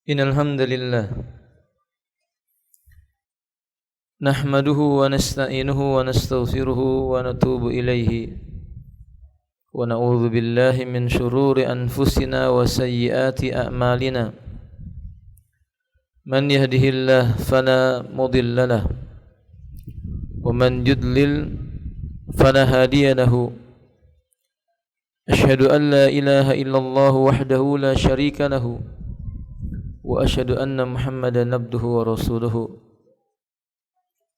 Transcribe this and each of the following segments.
Innal hamdalillah nahmaduhu wa nasta'inuhu wa nastaghfiruhu wa natubu ilaihi wa na'udzu billahi min shururi anfusina wa sayyiati a'malina man yahdihillahu fala mudilla lahu wa man yudlil fala hadiya lahu asyhadu an la ilaha illallah wahdahu la syarika lahu wa asyhadu anna Muhammadan abduhu wa rasuluhu.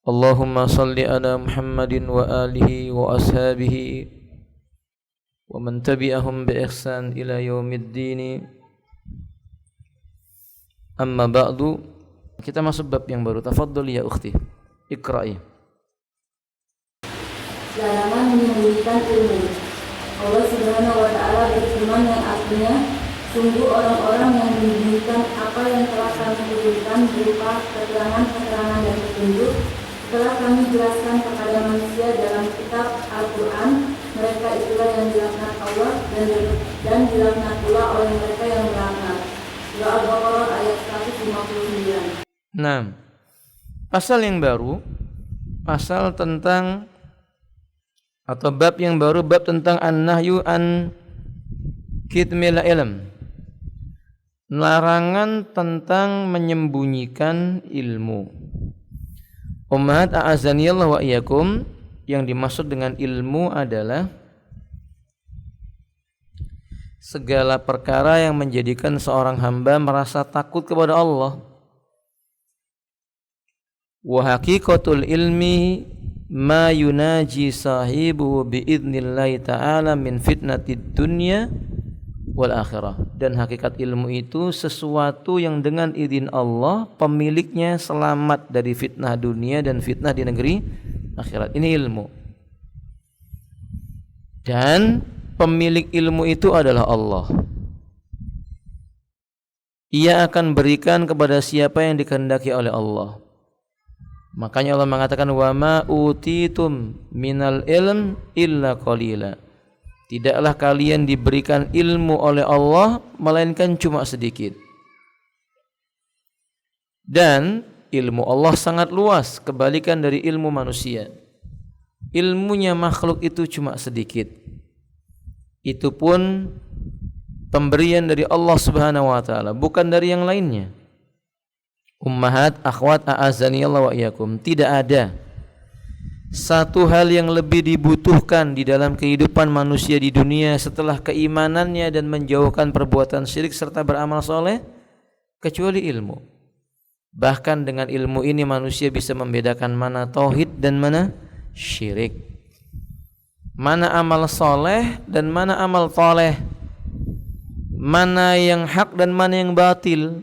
Allahumma salli ala Muhammadin wa alihi wa ashabihi wa man tabi'ahum bi ihsan ila yaumiddin. Amma ba'du, kita masuk bab yang baru. Tafadhali ya ukhti, iqra'i. Larangan menyembunyikan ilmu. Allah Subhanahu wa taala berfirman yang artinya, sungguh orang-orang yang menyembunyikan apa yang telah kami turunkan berupa keterangan-keterangan dan petunjuk telah kami jelaskan kepada manusia dalam kitab Al-Quran, mereka itulah yang dilaknat Allah dan dilaknat pula oleh mereka yang melaknat. Surah Al-Baqarah ayat 159. Nah, pasal yang baru, pasal tentang atau bab yang baru, bab tentang an-nahyu an kitmil ilm. Larangan tentang menyembunyikan ilmu. Ummahat a'azaniyallahu wa iyyakum, yang dimaksud dengan ilmu adalah segala perkara yang menjadikan seorang hamba merasa takut kepada Allah. Wa haqiqatul ilmi ma yunaji sahibu biidnillahi ta'ala min fitnatid dunya wal akhirah. Dan hakikat ilmu itu sesuatu yang dengan izin Allah pemiliknya selamat dari fitnah dunia dan fitnah di negeri akhirat. Ini ilmu. Dan pemilik ilmu itu adalah Allah. Ia akan berikan kepada siapa yang dikehendaki oleh Allah. Makanya Allah mengatakan wa ma utitum minal ilm illa qalila. Tidaklah kalian diberikan ilmu oleh Allah melainkan cuma sedikit. Dan ilmu Allah sangat luas, kebalikan dari ilmu manusia. Ilmunya makhluk itu cuma sedikit. Itu pun pemberian dari Allah Subhanahu wa taala, bukan dari yang lainnya. Ummahat, akhwat, a'azaniyallahu wa iyyakum, tidak ada satu hal yang lebih dibutuhkan di dalam kehidupan manusia di dunia setelah keimanannya dan menjauhkan perbuatan syirik serta beramal soleh kecuali ilmu. Bahkan dengan ilmu ini manusia bisa membedakan mana tauhid dan mana syirik, mana amal soleh dan mana amal thaleh, mana yang hak dan mana yang batil.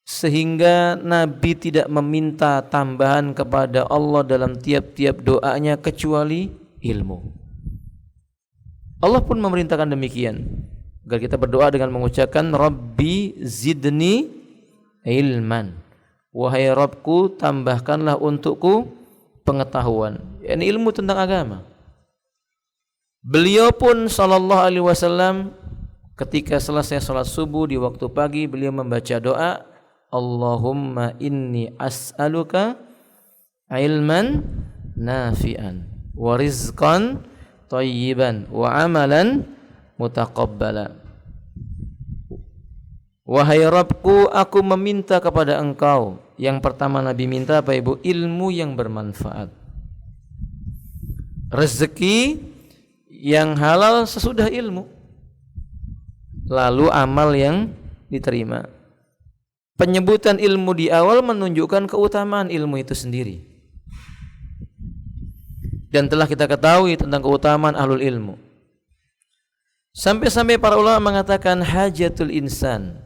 Sehingga Nabi tidak meminta tambahan kepada Allah dalam tiap-tiap doanya kecuali ilmu. Allah pun memerintahkan demikian, agar kita berdoa dengan mengucapkan Rabbi zidni ilman. Wahai Rabbku, tambahkanlah untukku pengetahuan. Ini ilmu tentang agama. Beliau pun sallallahu alaihi wasallam ketika selesai salat subuh di waktu pagi, beliau membaca doa, Allahumma inni as'aluka ilman nafi'an wa rizqan thayyiban wa amalan mutaqabbala. Wahai Rabbku, aku meminta kepada Engkau. Yang pertama Nabi minta apa Ibu? Ilmu yang bermanfaat, rezeki yang halal sesudah ilmu, lalu amal yang diterima. Penyebutan ilmu di awal menunjukkan keutamaan ilmu itu sendiri. Dan telah kita ketahui tentang keutamaan ahlul ilmu. Sampai-sampai para ulama mengatakan hajatul insan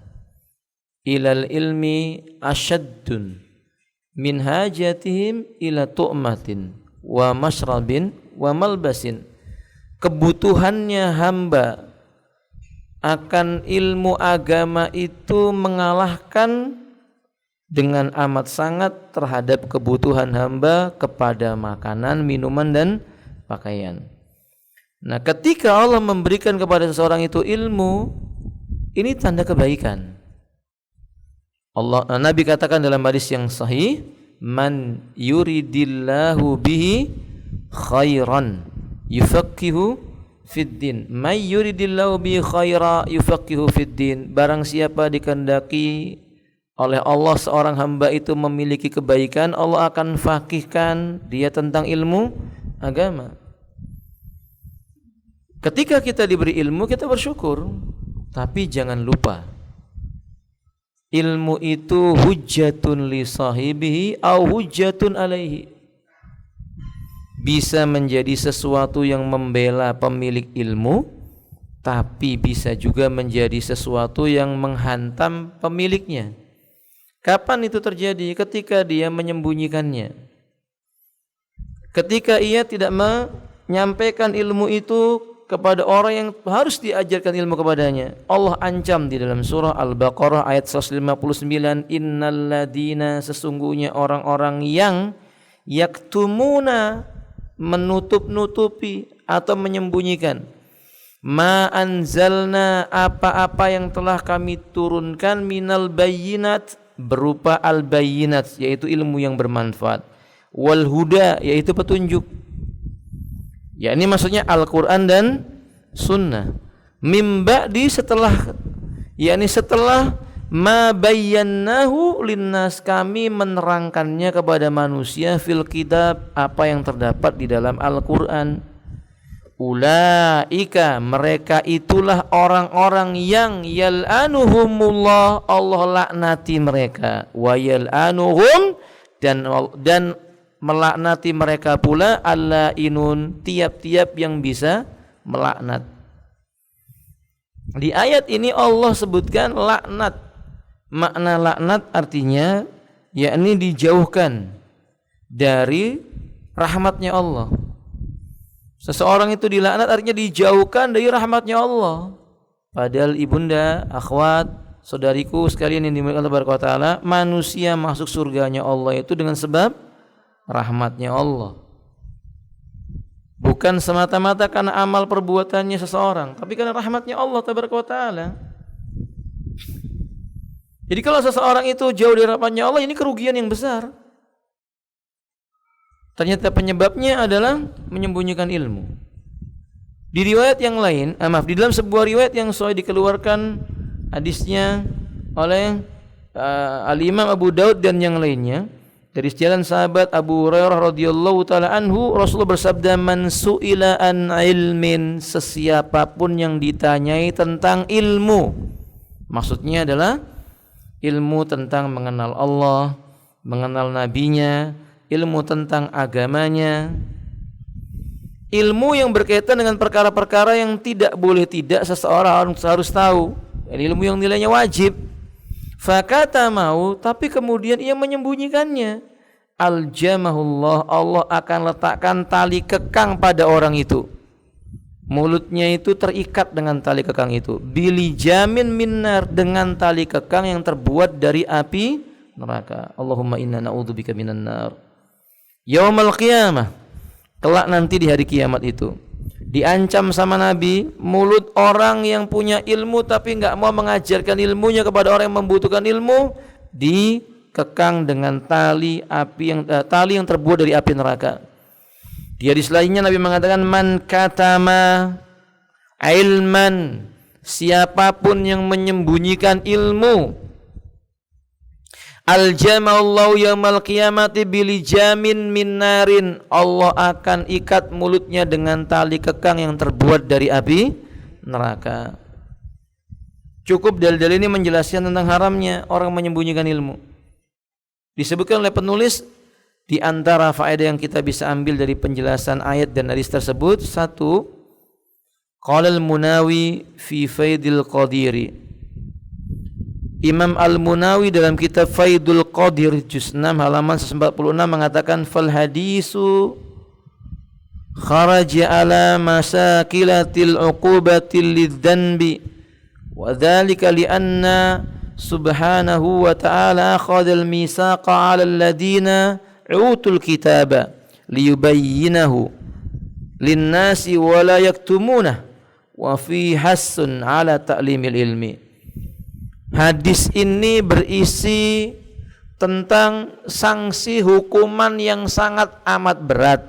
ilal ilmi asyaddun min hajatihim ila tu'matin wa mashrabin wa malbasin. Kebutuhannya hamba akan ilmu agama itu mengalahkan dengan amat sangat terhadap kebutuhan hamba kepada makanan, minuman dan pakaian. Nah, ketika Allah memberikan kepada seseorang itu ilmu, ini tanda kebaikan. Nabi katakan dalam hadis yang sahih, man yuridillahu bihi khairan yufaqihu fid din. May yuridillahu bihi khaira yufaqihu fid din. Barang siapa dikehendaki oleh Allah seorang hamba itu memiliki kebaikan, Allah akan faqihkan dia tentang ilmu agama. Ketika kita diberi ilmu, kita bersyukur, tapi jangan lupa ilmu itu hujjatun li sahibihi au hujjatun alaihi. Bisa menjadi sesuatu yang membela pemilik ilmu, tapi bisa juga menjadi sesuatu yang menghantam pemiliknya. Kapan itu terjadi? Ketika dia menyembunyikannya. Ketika ia tidak menyampaikan ilmu itu kepada orang yang harus diajarkan ilmu kepadanya. Allah ancam di dalam surah Al-Baqarah ayat 159, innalladzina, sesungguhnya orang-orang yang yaktumuna, menutup-nutupi atau menyembunyikan, ma anzalna, apa-apa yang telah kami turunkan, minal bayyinat, berupa al-bayyinat, yaitu ilmu yang bermanfaat, wal huda, yaitu petunjuk. Ya, ini maksudnya Al-Quran dan Sunnah. Mimba di setelah, yakni setelah ma bayyannahu linnas, kami menerangkannya kepada manusia, fil kitab, apa yang terdapat di dalam Al-Quran. Ulaika, mereka itulah orang-orang yang yal'anuhumullah, Allah laknati mereka, wa yal'anuhum, dan melaknati mereka pula al-la'inun, tiap-tiap yang bisa melaknat. Di ayat ini Allah sebutkan laknat. Makna laknat artinya yakni dijauhkan dari rahmatnya Allah. Seseorang itu dilaknat artinya dijauhkan dari rahmatnya Allah. Padahal ibunda, akhwat, saudariku sekalian yang dimuliakan Allah Taala, manusia masuk surganya Allah itu dengan sebab rahmatnya Allah, bukan semata-mata karena amal perbuatannya seseorang, tapi karena rahmatnya Allah Taala. Jadi kalau seseorang itu jauh dari rahmatnya Allah, ini kerugian yang besar. Ternyata penyebabnya adalah menyembunyikan ilmu. Di riwayat yang lain, di dalam sebuah riwayat yang sahih dikeluarkan hadisnya oleh Al-Imam Abu Daud dan yang lainnya, dari jalan sahabat Abu Hurairah radhiyallahu taala anhu, Rasulullah bersabda, man su'ila an ilmin, sesiapapun yang ditanyai tentang ilmu, maksudnya adalah ilmu tentang mengenal Allah, mengenal nabinya, ilmu tentang agamanya, ilmu yang berkaitan dengan perkara-perkara yang tidak boleh tidak seseorang harus tahu, ilmu yang nilainya wajib. Fakata mau, tapi kemudian ia menyembunyikannya, aljamahullah, Allah akan letakkan tali kekang pada orang itu. Mulutnya itu terikat dengan tali kekang itu, bilijamin minnar, dengan tali kekang yang terbuat dari api neraka. Allahumma inna na'udzubika minan nar. Yaumal qiyamah, kelak nanti di hari kiamat itu diancam sama Nabi, mulut orang yang punya ilmu tapi enggak mau mengajarkan ilmunya kepada orang yang membutuhkan ilmu, dikekang dengan tali yang terbuat dari api neraka. Di hadis lainnya Nabi mengatakan, man katama ilman, siapapun yang menyembunyikan ilmu, aljamallahu yaumal qiyamati bilijamin min narin, Allah akan ikat mulutnya dengan tali kekang yang terbuat dari api neraka. Cukup dalil-dalil ini menjelaskan tentang haramnya orang menyembunyikan ilmu. Disebutkan oleh penulis, di antara faedah yang kita bisa ambil dari penjelasan ayat dan hadis tersebut, satu, qala al-Munawi fi Faidil Qadiri, Imam Al-Munawi dalam kitab Faidul Qadir juz 6 halaman 146 mengatakan, fal hadisu kharaja ala masakilatil uqubatil lidzanbi wa dzalika li anna subhanahu wa ta'ala akhadha al-misaqa 'ala alladhina utul kitaba liyubayyinahu lin-nasi wa la yaktumunah wa fi hassun 'ala ta'limil ilmi. Hadis ini berisi tentang sanksi hukuman yang sangat amat berat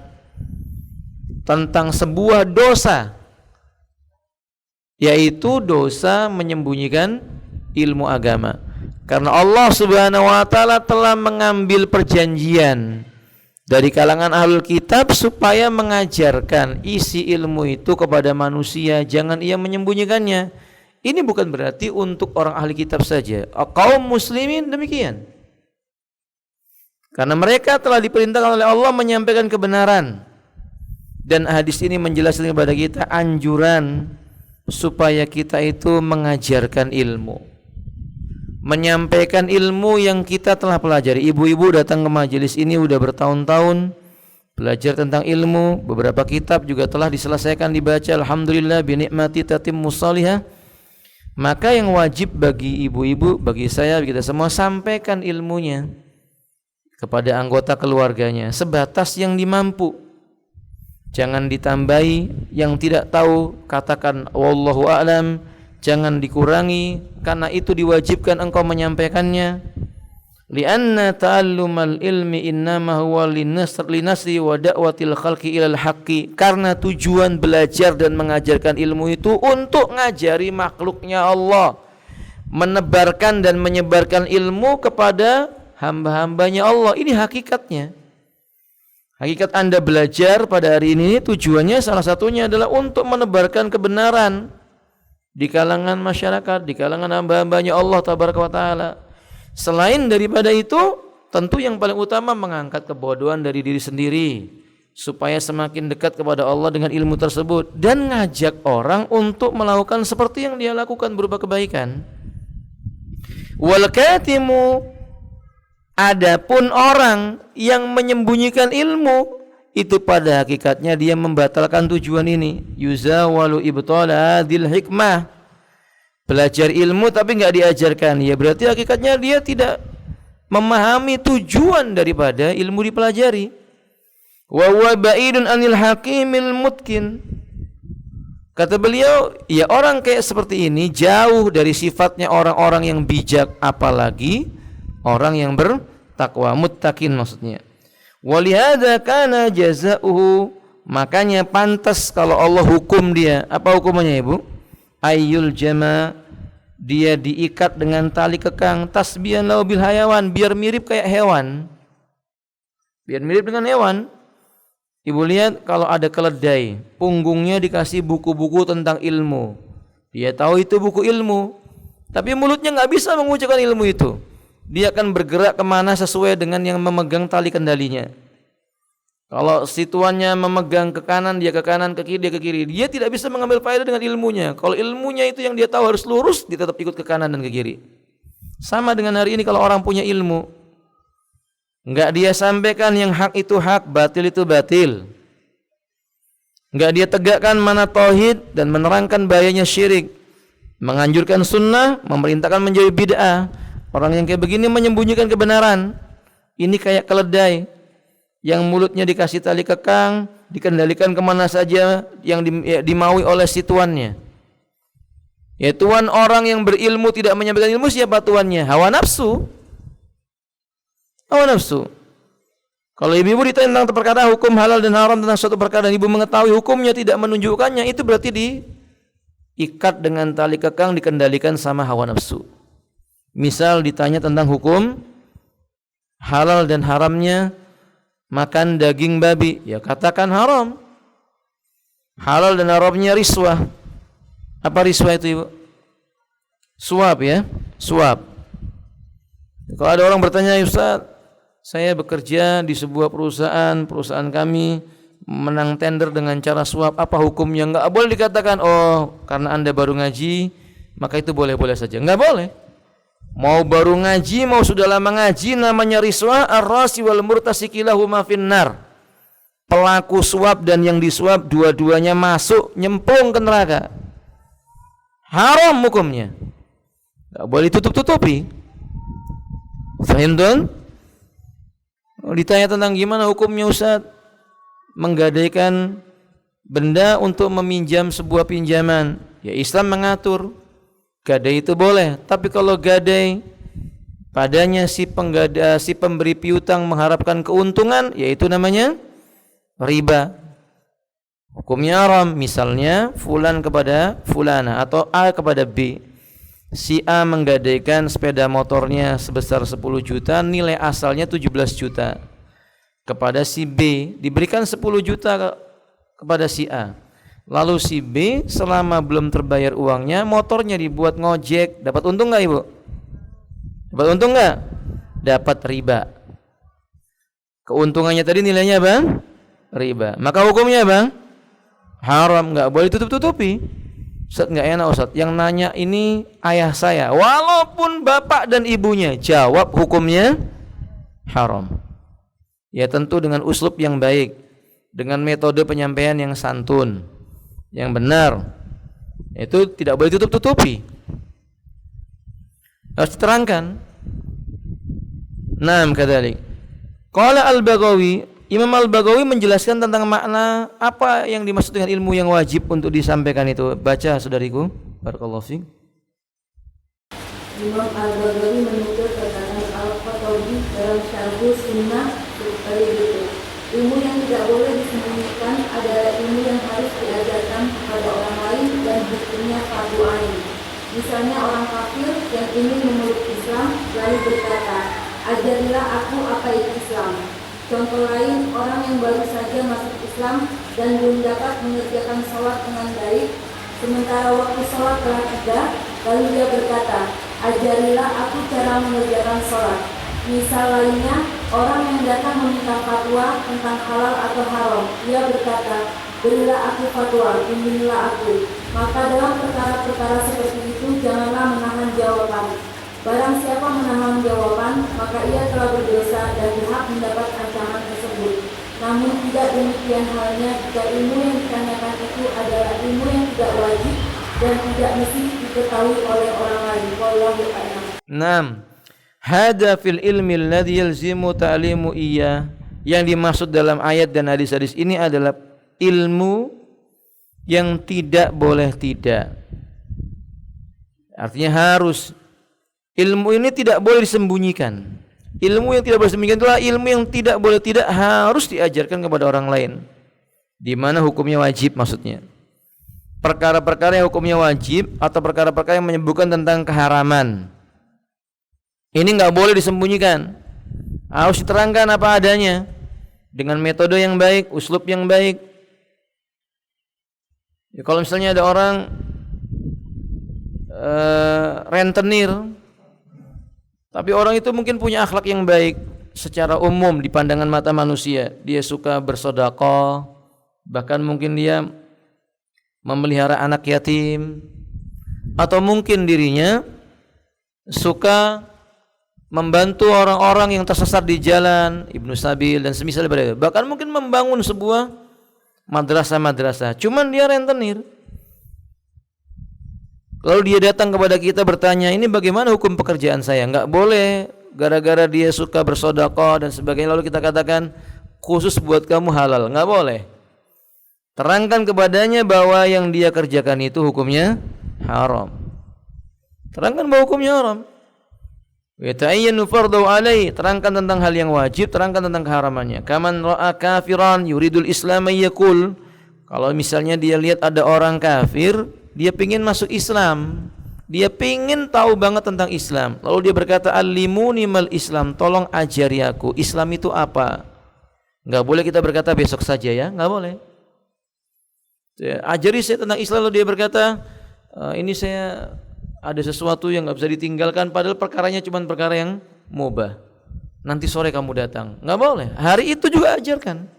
tentang sebuah dosa, yaitu dosa menyembunyikan ilmu agama. Karena Allah Subhanahu wa taala telah mengambil perjanjian dari kalangan ahlul kitab supaya mengajarkan isi ilmu itu kepada manusia, jangan ia menyembunyikannya. Ini bukan berarti untuk orang ahli kitab saja, kaum muslimin demikian. Karena mereka telah diperintahkan oleh Allah menyampaikan kebenaran. Dan hadis ini menjelaskan kepada kita anjuran supaya kita itu mengajarkan ilmu, menyampaikan ilmu yang kita telah pelajari. Ibu-ibu datang ke majelis ini sudah bertahun-tahun belajar tentang ilmu. Beberapa kitab juga telah diselesaikan dibaca. Alhamdulillah binikmati tatimmus shalihah. Maka yang wajib bagi ibu-ibu, bagi saya, bagi kita semua, sampaikan ilmunya kepada anggota keluarganya sebatas yang dimampu. Jangan ditambahi, yang tidak tahu katakan wallahu a'lam, jangan dikurangi, karena itu diwajibkan engkau menyampaikannya. Lianna ta'allumal ilmi innama huwa linasri wa da'watil khalqi ilal haqqi. Karena tujuan belajar dan mengajarkan ilmu itu untuk ngajari makhluknya Allah, menebarkan dan menyebarkan ilmu kepada hamba-hambanya Allah. Ini hakikatnya. Hakikat Anda belajar pada hari ini tujuannya salah satunya adalah untuk menebarkan kebenaran di kalangan masyarakat, di kalangan hamba-hambanya Allah tabaraka wa taala. Selain daripada itu, tentu yang paling utama mengangkat kebodohan dari diri sendiri supaya semakin dekat kepada Allah dengan ilmu tersebut, dan ngajak orang untuk melakukan seperti yang dia lakukan berupa kebaikan. Wal katimu, adapun orang yang menyembunyikan ilmu, itu pada hakikatnya dia membatalkan tujuan ini. Yuzawalu ibtala dil hikmah. Belajar ilmu tapi enggak diajarkan, ya berarti hakikatnya dia tidak memahami tujuan daripada ilmu dipelajari. Wa huwa ba'idun anil hakimil mutkin. Kata beliau, ya orang kayak seperti ini jauh dari sifatnya orang-orang yang bijak, apalagi orang yang bertakwa, muttaqin maksudnya. Walihada kana jazaohu, makanya pantas kalau Allah hukum dia. Apa hukumannya ibu? Ayyul jama, dia diikat dengan tali kekang, tasbihan lahu bil hayawan, biar mirip kayak hewan, biar mirip dengan hewan. Ibu lihat kalau ada keledai, punggungnya dikasih buku-buku tentang ilmu, dia tahu itu buku ilmu, tapi mulutnya nggak bisa mengucapkan ilmu itu. Dia akan bergerak kemana sesuai dengan yang memegang tali kendalinya. Kalau si tuannya memegang ke kanan, dia ke kanan, ke kiri, dia ke kiri. Dia tidak bisa mengambil faedah dengan ilmunya. Kalau ilmunya itu yang dia tahu harus lurus, dia tetap ikut ke kanan dan ke kiri. Sama dengan hari ini kalau orang punya ilmu, enggak dia sampaikan yang hak itu hak, batil itu batil. Enggak dia tegakkan mana tauhid dan menerangkan bahayanya syirik, menganjurkan sunnah, memerintahkan menjauhi bid'ah. Orang yang kayak begini menyembunyikan kebenaran. Ini kayak keledai yang mulutnya dikasih tali kekang, dikendalikan kemana saja yang dimaui oleh si tuannya. Ya tuan orang yang berilmu tidak menyampaikan ilmu, siapa tuannya? Hawa nafsu. Hawa nafsu. Kalau ibu ditanya tentang perkara hukum halal dan haram tentang suatu perkara dan ibu mengetahui hukumnya tidak menunjukkannya, itu berarti diikat dengan tali kekang, dikendalikan sama hawa nafsu. Misal ditanya tentang hukum halal dan haramnya makan daging babi, ya katakan haram. Halal dan haramnya riswah. Apa riswah itu ibu? Suap ya, suap. Kalau ada orang bertanya, Ustaz, saya bekerja di sebuah perusahaan kami menang tender dengan cara suap, apa hukumnya? Enggak boleh dikatakan, oh karena Anda baru ngaji maka itu boleh-boleh saja. Enggak boleh. Mau baru ngaji, mau sudah lama ngaji, namanya riswah, ar-rasi wal murtasikilahuma finnar. Pelaku suap dan yang disuap dua-duanya masuk, nyemplung ke neraka. Haram hukumnya. Enggak boleh tutup-tutupi. Fahim tuan? Ditanya tentang gimana hukumnya Ustaz menggadaikan benda untuk meminjam sebuah pinjaman. Ya Islam mengatur. gadai itu boleh. Tapi kalau gadai padanya si pemberi piutang mengharapkan keuntungan, yaitu namanya riba. Hukumnya haram. Misalnya fulan kepada fulana atau A kepada B. Si A menggadaikan sepeda motornya sebesar 10 juta, nilai asalnya 17 juta. Kepada si B diberikan 10 juta kepada si A. Lalu si B selama belum terbayar uangnya, motornya dibuat ngojek. Dapat untung enggak, Ibu? Dapat untung enggak? Dapat riba. Keuntungannya tadi nilainya Bang? Riba. Maka hukumnya Bang? Haram, enggak boleh tutup-tutupi. Ustaz, enggak enak Ustaz. Yang nanya ini ayah saya. Walaupun bapak dan ibunya, jawab hukumnya haram. Ya tentu dengan uslub yang baik, dengan metode penyampaian yang santun, yang benar. Itu tidak boleh tutup-tutupi. Harus diterangkan. Naam kadzalik. Qala Al-Baghawi, Imam Al-Baghawi menjelaskan tentang makna apa yang dimaksud dengan ilmu yang wajib untuk disampaikan itu. Baca saudariku. Barakallahu fiik. Imam Al-Baghawi menukil perkataan Al-Qatawi dalam Syarh Sunnah sebagai berikut. Ilmu yang tidak boleh disembunyikan adalah ilmu yang harus diajarkan kepada orang lain dan hukumnya fardu ain. Misalnya orang kafir yang ingin memeluk Islam lalu berkata, "Ajarilah aku apa itu Islam." Contoh lain, orang yang baru saja masuk Islam dan belum dapat mengerjakan sholat dengan baik, sementara waktu sholat telah tiba, lalu dia berkata, "Ajarilah aku cara mengerjakan sholat." Misal lainnya, orang yang datang meminta fatwa tentang halal atau haram, dia berkata, "Berilah aku fatwa, bimbinglah aku." Maka dalam perkara-perkara seperti itu janganlah menahan jawaban. Barang siapa menahan jawaban, maka ia telah berdosa dan berhak mendapat ancaman tersebut. Namun tidak demikian halnya jika ilmu yang ditanyakan itu adalah ilmu yang tidak wajib dan tidak mesti diketahui oleh orang lain. Wallahu a'lam. Naam. Hada fil ilmi alladhi yalzimu ta'limu iya. Yang dimaksud dalam ayat dan hadis-hadis ini adalah ilmu yang tidak boleh tidak. Artinya harus. Ilmu ini tidak boleh disembunyikan. Ilmu yang tidak boleh disembunyikan itulah ilmu yang tidak boleh tidak harus diajarkan kepada orang lain. Di mana hukumnya wajib maksudnya. Perkara-perkara yang hukumnya wajib atau perkara-perkara yang menyebutkan tentang keharaman. Ini enggak boleh disembunyikan. Harus diterangkan apa adanya dengan metode yang baik, uslub yang baik. Ya, kalau misalnya ada orang rentenir, tapi orang itu mungkin punya akhlak yang baik secara umum di pandangan mata manusia. Dia suka bersedekah, bahkan mungkin dia memelihara anak yatim, atau mungkin dirinya suka membantu orang-orang yang tersesat di jalan, Ibnu Sabil dan semisal daripada itu. Bahkan mungkin membangun sebuah madrasah-madrasah. Cuman dia rentenir. Lalu dia datang kepada kita bertanya, "Ini bagaimana hukum pekerjaan saya?" Enggak boleh gara-gara dia suka bersedekah dan sebagainya lalu kita katakan khusus buat kamu halal. Enggak boleh. Terangkan kepadanya bahwa yang dia kerjakan itu hukumnya haram. Terangkan bahwa hukumnya haram. Wa ta'ayyanu fardhu alai, terangkan tentang hal yang wajib, terangkan tentang keharamannya. Kaman ra'a kafiran yuridul islam yaqul, kalau misalnya dia lihat ada orang kafir, dia pingin masuk Islam, dia pingin tahu banget tentang Islam, lalu dia berkata, "Alimuni mal Islam, tolong ajari aku Islam itu apa." Enggak boleh kita berkata besok saja ya, enggak boleh. Ajari saya tentang Islam, lalu dia berkata, "Ini saya ada sesuatu yang enggak bisa ditinggalkan, padahal perkaranya cuma perkara yang mubah. Nanti sore kamu datang." Enggak boleh. Hari itu juga ajarkan.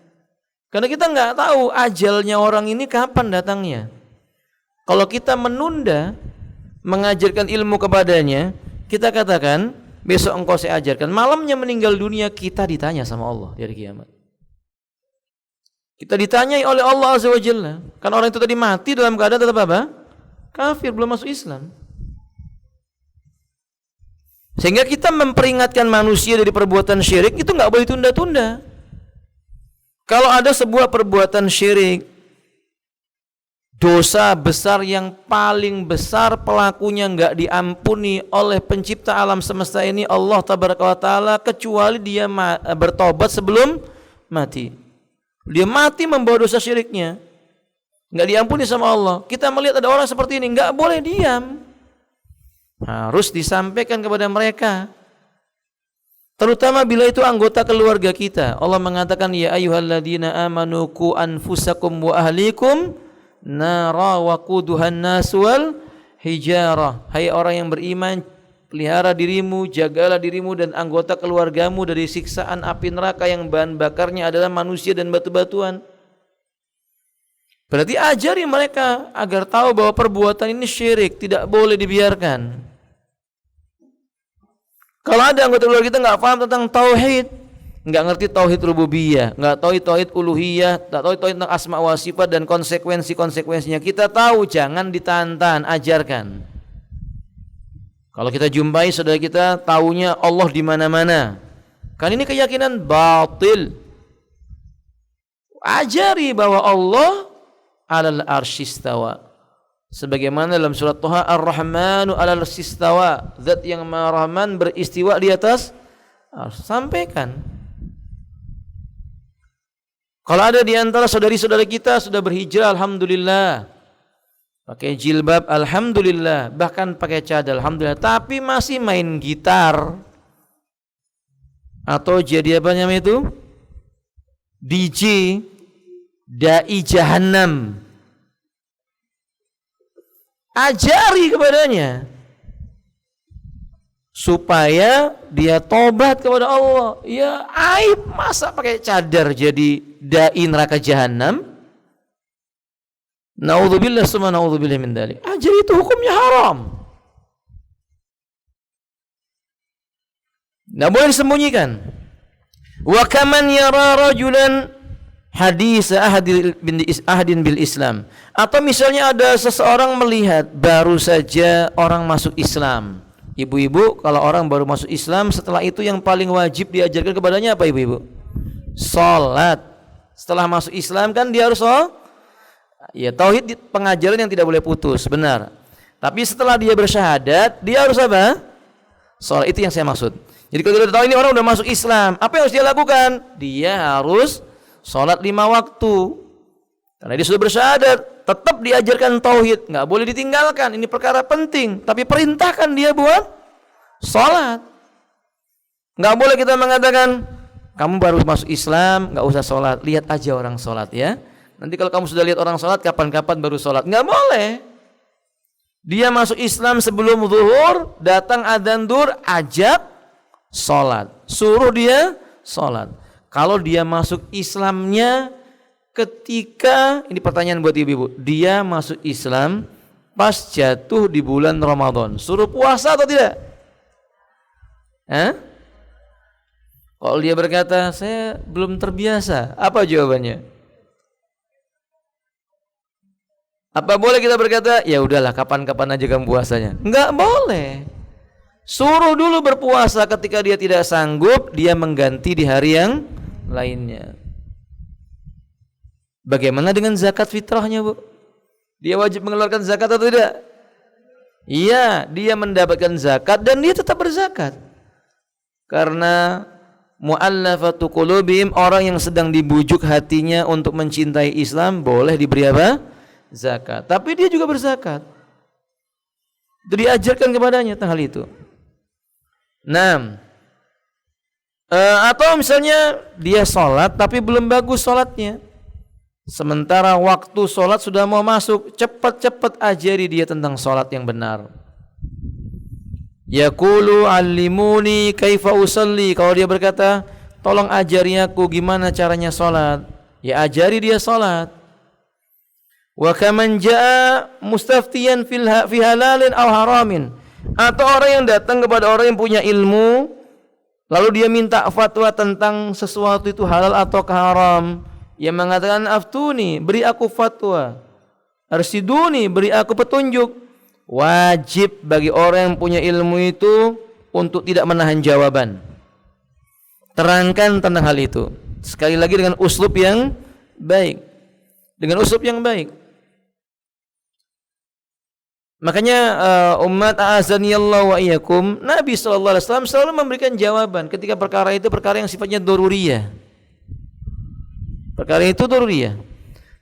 Karena kita enggak tahu ajalnya orang ini kapan datangnya. Kalau kita menunda mengajarkan ilmu kepadanya, kita katakan, "Besok engkau saya ajarkan." Malamnya meninggal dunia, kita ditanya sama Allah di hari kiamat. Kita ditanyai oleh Allah Azza wa Jalla. Kan orang itu tadi mati dalam keadaan tetap apa? Kafir, belum masuk Islam. Sehingga kita memperingatkan manusia dari perbuatan syirik itu enggak boleh tunda-tunda. Kalau ada sebuah perbuatan syirik dosa besar yang paling besar pelakunya enggak diampuni oleh pencipta alam semesta ini, Allah tabaraka wa taala, kecuali dia bertobat sebelum mati. Dia mati membawa dosa syiriknya, enggak diampuni sama Allah. Kita melihat ada orang seperti ini, enggak boleh diam, harus disampaikan kepada mereka, terutama bila itu anggota keluarga kita. Allah mengatakan, ya ayyuhalladzina amanu qu anfusakum wa ahlikum nara waquduhan nas wal hijarah. Hai orang yang beriman, pelihara dirimu, jagalah dirimu dan anggota keluargamu dari siksaan api neraka yang bahan bakarnya adalah manusia dan batu-batuan. Berarti ajari mereka agar tahu bahwa perbuatan ini syirik, tidak boleh dibiarkan. Kalau ada anggota keluarga kita nggak paham tentang tauhid, nggak ngerti tauhid rububiyah, nggak tahu tauhid uluhiyah, nggak tahu tauhid tentang asma wa sifat dan konsekuensinya, kita tahu, jangan ditantang, ajarkan. Kalau kita jumpai saudara kita taunya Allah di mana-mana, kan ini keyakinan batil. Ajari bahwa Allah alal arsyistawa, sebagaimana dalam surat Thaha, Ar-Rahmanu alal arsyistawa, zat yang Maha Rahman beristiwa di atas. Sampaikan. Kalau ada di antara saudari-saudara kita sudah berhijrah, alhamdulillah, pakai jilbab, alhamdulillah, bahkan pakai cadar, alhamdulillah, tapi masih main gitar atau jadi apa namanya itu, DJ, dai jahannam, ajari kepadanya supaya dia tobat kepada Allah. Ya aib, masa pakai cadar jadi dai neraka jahanam? Naudzubillah summa naudzubillah min dzalik. Ajari itu hukumnya haram, nggak boleh disembunyikan. Wa kaman yara rajulan hadis ahadin bil Islam, atau misalnya ada seseorang melihat baru saja orang masuk Islam. Ibu-ibu, kalau orang baru masuk Islam, setelah itu yang paling wajib diajarkan kepadanya apa ibu-ibu? Salat. Setelah masuk Islam kan dia harus ya tauhid, pengajaran yang tidak boleh putus, benar. Tapi setelah dia bersyahadat, dia harus apa? Salat. Itu yang saya maksud. Jadi kalau kita tahu ini orang udah masuk Islam, apa yang harus dia lakukan? Dia harus salat 5 waktu. Karena dia sudah bersyahadat, tetap diajarkan tauhid, nggak boleh ditinggalkan. Ini perkara penting, tapi perintahkan dia buat salat. Nggak boleh kita mengatakan kamu baru masuk Islam, nggak usah salat, lihat aja orang salat ya. Nanti kalau kamu sudah lihat orang salat, kapan-kapan baru salat. Nggak boleh. Dia masuk Islam sebelum zuhur, datang adzan zuhur, ajak salat, suruh dia salat. Kalau dia masuk Islamnya ketika, ini pertanyaan buat ibu-ibu, dia masuk Islam pas jatuh di bulan Ramadan, suruh puasa atau tidak? Kalau dia berkata saya belum terbiasa, apa jawabannya? Apa boleh kita berkata ya udahlah kapan-kapan aja kamu puasanya? Enggak boleh. Suruh dulu berpuasa, ketika dia tidak sanggup, dia mengganti di hari yang lainnya. Bagaimana dengan zakat fitrahnya, Bu? Dia wajib mengeluarkan zakat atau tidak? Iya, dia mendapatkan zakat dan dia tetap berzakat. Karena mu'allafatu qulubihim, orang yang sedang dibujuk hatinya untuk mencintai Islam, boleh diberi apa? Zakat. Tapi dia juga berzakat. Itu diajarkan kepadanya tentang hal itu. Nah, atau misalnya dia sholat tapi belum bagus sholatnya, sementara waktu sholat sudah mau masuk, cepat-cepat ajari dia tentang sholat yang benar. Yaqulu allimuni kaifa usalli, kalau dia berkata tolong ajari aku gimana caranya sholat, ya ajari dia sholat. Wa kaman jaa mustaftiyan fi halalin aw haramin, atau orang yang datang kepada orang yang punya ilmu lalu dia minta fatwa tentang sesuatu itu halal atau haram. Yang mengatakan aftuni, beri aku fatwa, arsiduni, beri aku petunjuk. Wajib bagi orang yang punya ilmu itu untuk tidak menahan jawaban, terangkan tentang hal itu, sekali lagi dengan uslub yang baik, dengan uslub yang baik. Makanya umat a'azaniyallahu wa iyyakum, Nabi sallallahu alaihi wasallam selalu memberikan jawaban ketika perkara itu perkara yang sifatnya daruriyah. Perkara itu daruriyah.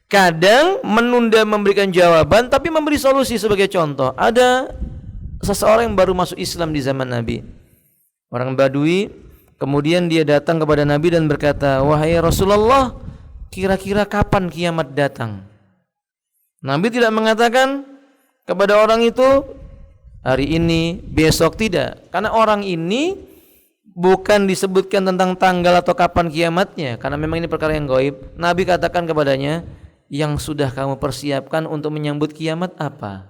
Kadang menunda memberikan jawaban tapi memberi solusi. Sebagai contoh, ada seseorang yang baru masuk Islam di zaman Nabi. Orang Badui, kemudian dia datang kepada Nabi dan berkata, "Wahai Rasulullah, kira-kira kapan kiamat datang?" Nabi tidak mengatakan kepada orang itu hari ini, besok, tidak. Karena orang ini bukan disebutkan tentang tanggal atau kapan kiamatnya, karena memang ini perkara yang gaib. Nabi katakan kepadanya, yang sudah kamu persiapkan untuk menyambut kiamat apa?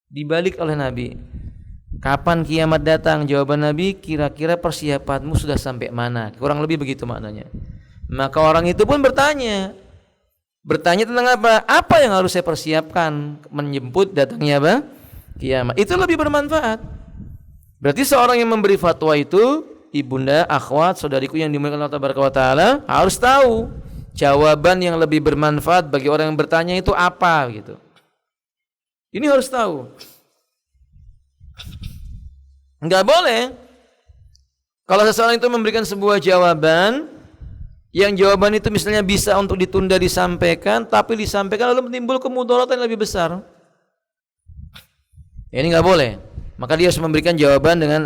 Dibalik oleh Nabi, kapan kiamat datang? Jawaban Nabi, kira-kira persiapanmu sudah sampai mana? Kurang lebih begitu maknanya. Maka orang itu pun bertanya tentang apa? Apa yang harus saya persiapkan menjemput datangnya apa? Kiamat. Itu lebih bermanfaat. Berarti seorang yang memberi fatwa itu, ibunda, akhwat, saudariku yang dimuliakan Allah Tabaraka wa Taala, harus tahu jawaban yang lebih bermanfaat bagi orang yang bertanya itu apa gitu. Ini harus tahu. Enggak boleh kalau seseorang itu memberikan sebuah jawaban yang jawaban itu misalnya bisa untuk ditunda disampaikan, tapi disampaikan lalu menimbul kemudaratan yang lebih besar. Ini enggak boleh. Maka dia harus memberikan jawaban dengan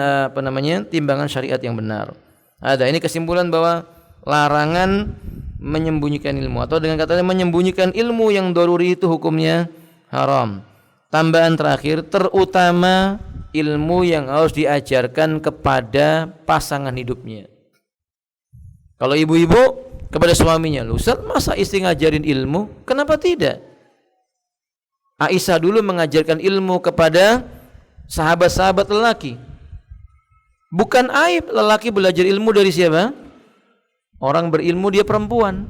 timbangan syariat yang benar. Ada ini kesimpulan bahwa larangan menyembunyikan ilmu, atau dengan katanya menyembunyikan ilmu yang daruri itu hukumnya haram. Tambahan terakhir, terutama ilmu yang harus diajarkan kepada pasangan hidupnya. Kalau ibu-ibu kepada suaminya, "Ustaz, masa istri ngajarin ilmu?" Kenapa tidak? Aisyah dulu mengajarkan ilmu kepada sahabat-sahabat lelaki. Bukan aib lelaki belajar ilmu dari siapa? Orang berilmu dia perempuan.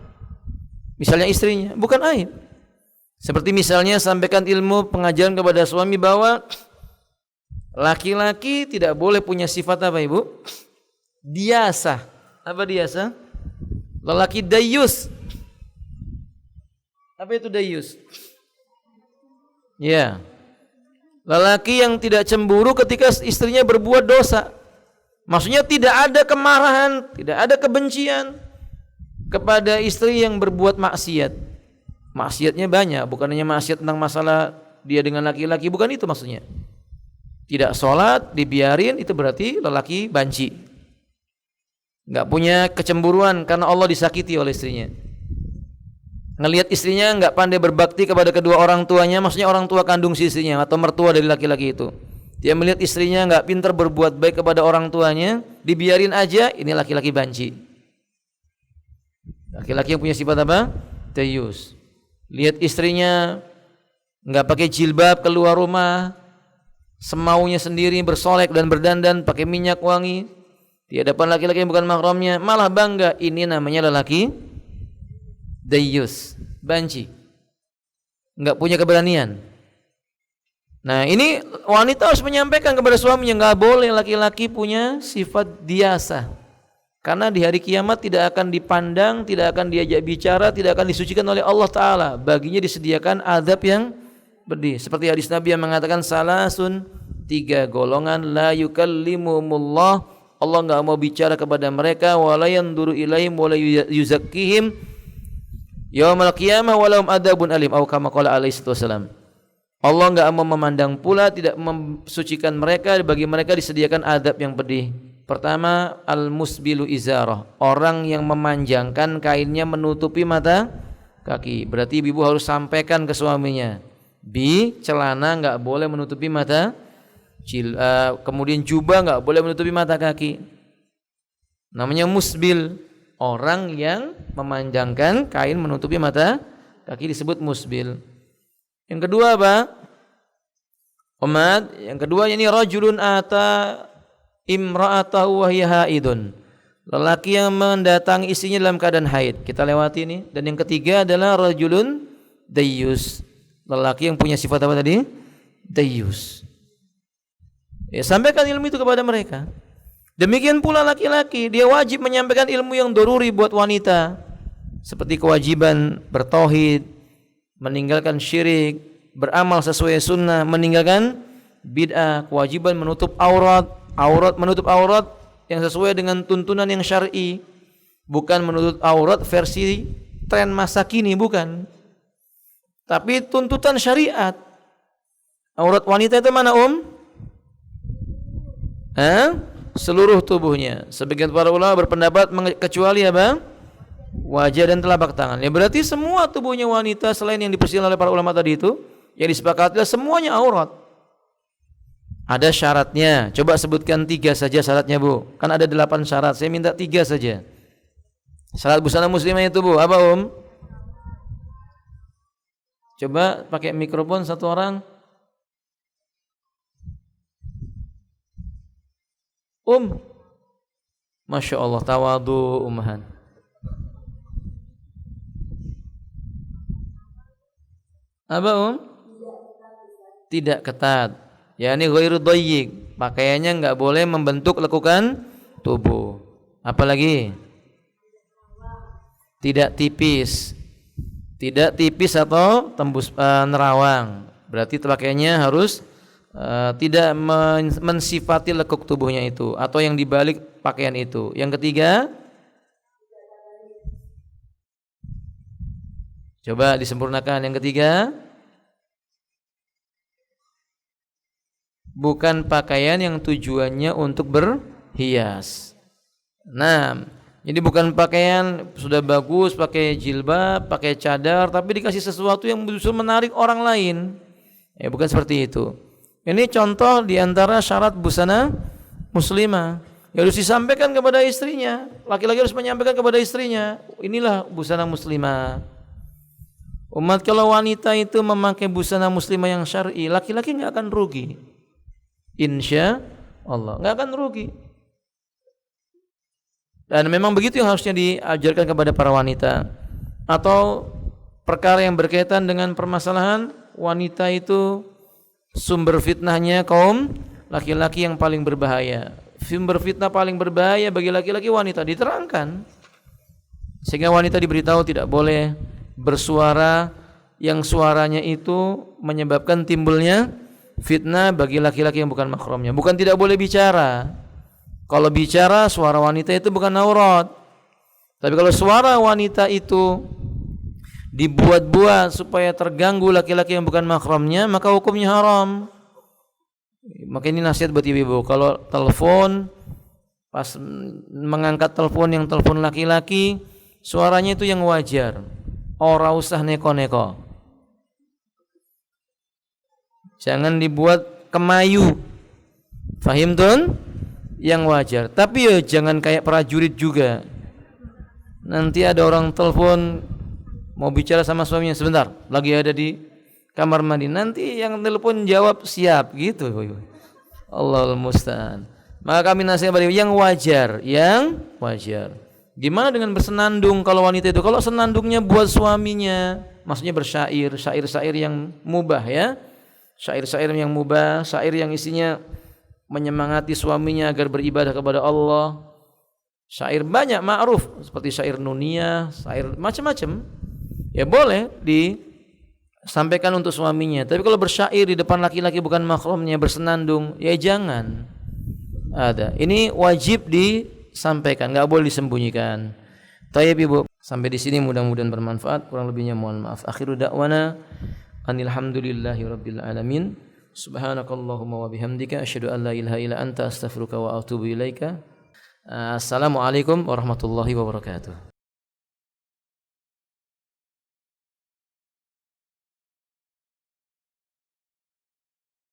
Misalnya istrinya, bukan aib. Seperti misalnya sampaikan ilmu pengajaran kepada suami bahwa laki-laki tidak boleh punya sifat apa, Ibu? Diasah. Apa diasah? Lelaki dayus. Apa itu dayus? Ya. Lelaki yang tidak cemburu ketika istrinya berbuat dosa. Maksudnya tidak ada kemarahan, tidak ada kebencian kepada istri yang berbuat maksiat. Maksiatnya banyak, bukan hanya maksiat tentang masalah dia dengan laki-laki, bukan itu maksudnya. Tidak sholat, dibiarin, itu berarti lelaki banci. Enggak punya kecemburuan karena Allah disakiti oleh istrinya. Ngelihat istrinya enggak pandai berbakti kepada kedua orang tuanya, maksudnya orang tua kandung si istrinya atau mertua dari laki-laki itu. Dia melihat istrinya enggak pintar berbuat baik kepada orang tuanya, dibiarin aja, ini laki-laki banci. Laki-laki yang punya sifat apa? Dayus. Lihat istrinya enggak pakai jilbab keluar rumah, semaunya sendiri bersolek dan berdandan pakai minyak wangi di hadapan laki-laki yang bukan mahramnya, malah bangga, ini namanya lelaki dayus, banci, enggak punya keberanian. Nah, ini wanita harus menyampaikan kepada suaminya, enggak boleh laki-laki punya sifat diasah. Karena di hari kiamat tidak akan dipandang, tidak akan diajak bicara, tidak akan disucikan oleh Allah Ta'ala. Baginya disediakan azab yang pedih. Seperti hadis Nabi yang mengatakan, salasun, 3 golongan, la yukallimumullah, Allah enggak mau bicara kepada mereka, wala yanduru ilaihim wala yuzakkihim yaumal qiyamah walahum adabun alim, atau kama qala alaihi wasallam. Allah enggak mau memandang pula, tidak mensucikan mereka, bagi mereka disediakan adab yang pedih. Pertama, al-musbilu izarah, orang yang memanjangkan kainnya menutupi mata kaki. Berarti ibu harus sampaikan ke suaminya, celana enggak boleh menutupi mata, kemudian jubah enggak boleh menutupi mata kaki. Namanya musbil, orang yang memanjangkan kain menutupi mata kaki disebut musbil. Yang kedua apa? Umat, yang kedua ini rajulun ata imra'atahu wa hiya haidun. Lelaki yang mendatangi istrinya dalam keadaan haid. Kita lewati ini. Dan yang ketiga adalah rajulun dayyus. Lelaki yang punya sifat apa tadi? Dayyus. Ya, sampaikan ilmu itu kepada mereka. Demikian pula laki-laki, dia wajib menyampaikan ilmu yang daruri buat wanita. Seperti kewajiban bertauhid, meninggalkan syirik, beramal sesuai sunnah, meninggalkan bid'ah. Kewajiban menutup aurat, menutup aurat yang sesuai dengan tuntunan yang syar'i, bukan menutup aurat versi tren masa kini, bukan. Tapi tuntutan syariat. Aurat wanita itu mana, seluruh tubuhnya. Sebagian para ulama berpendapat kecuali apa? Wajah dan telapak tangan. Ya berarti semua tubuhnya wanita selain yang dipersilakan oleh para ulama tadi itu, yang disepakati semuanya aurat. Ada syaratnya. Coba sebutkan 3 saja syaratnya, Bu. Kan ada 8 syarat. Saya minta 3 saja. Syarat busana muslimah itu, Bu. Apa, Coba pakai mikrofon satu orang. Masya Allah, tawadu umahan. Apa, Tidak ketat. Yani ghairu dhayyik. Pakaiannya enggak boleh membentuk lekukan tubuh. Apalagi? Tidak tipis. Tidak tipis atau tembus nerawang. Berarti pakaiannya harus tidak mensifati lekuk tubuhnya itu atau yang dibalik pakaian itu. Yang ketiga, coba disempurnakan. Yang ketiga, bukan pakaian yang tujuannya untuk berhias. Nah, jadi bukan pakaian sudah bagus, pakai jilbab, pakai cadar, tapi dikasih sesuatu yang justru menarik orang lain. Ya, bukan seperti itu. Ini contoh di antara syarat busana muslimah. Ya harus disampaikan kepada istrinya. Laki-laki harus menyampaikan kepada istrinya, inilah busana muslimah. Umat kalau wanita itu memakai busana muslimah yang syar'i, laki-laki enggak akan rugi. Insya Allah enggak akan rugi. Dan memang begitu yang harusnya diajarkan kepada para wanita. Atau perkara yang berkaitan dengan permasalahan wanita itu sumber fitnahnya kaum laki-laki yang paling berbahaya. Sumber fitnah paling berbahaya bagi laki-laki wanita diterangkan. Sehingga wanita diberitahu tidak boleh bersuara yang suaranya itu menyebabkan timbulnya fitnah bagi laki-laki yang bukan mahramnya. Bukan tidak boleh bicara. Kalau bicara suara wanita itu bukan aurat. Tapi kalau suara wanita itu dibuat-buat supaya terganggu laki-laki yang bukan mahramnya, maka hukumnya haram. Maka ini nasihat buat ibu-ibu, kalau telepon, pas mengangkat telepon yang telepon laki-laki, suaranya itu yang wajar. Ora usah neko-neko. Jangan dibuat kemayu. Fahim tun? Yang wajar. Tapi ya jangan kayak prajurit juga. Nanti ada orang telepon mau bicara sama suaminya, sebentar, lagi ada di kamar mandi. Nanti yang telepon jawab siap gitu. Allahul musta'an. Maka kami nasihat yang wajar, yang wajar. Gimana dengan bersenandung kalau wanita itu? Kalau senandungnya buat suaminya, maksudnya bersyair, syair-syair yang mubah ya. Syair-syair yang mubah, syair yang isinya menyemangati suaminya agar beribadah kepada Allah. Syair banyak ma'ruf seperti syair nuniyah, syair macam-macam. Ya boleh disampaikan untuk suaminya. Tapi kalau bersyair di depan laki-laki bukan mahramnya, bersenandung, ya jangan. Ada. Ini wajib disampaikan, enggak boleh disembunyikan. Tayyib Ibu, sampai di sini mudah-mudahan bermanfaat. Kurang lebihnya mohon maaf. Akhiru da'wana alhamdulillahi rabbil alamin. Subhanakallahumma wa bihamdika asyhadu an la ilaha illa anta astaghfiruka wa atubu ilaika. Assalamualaikum warahmatullahi wabarakatuh.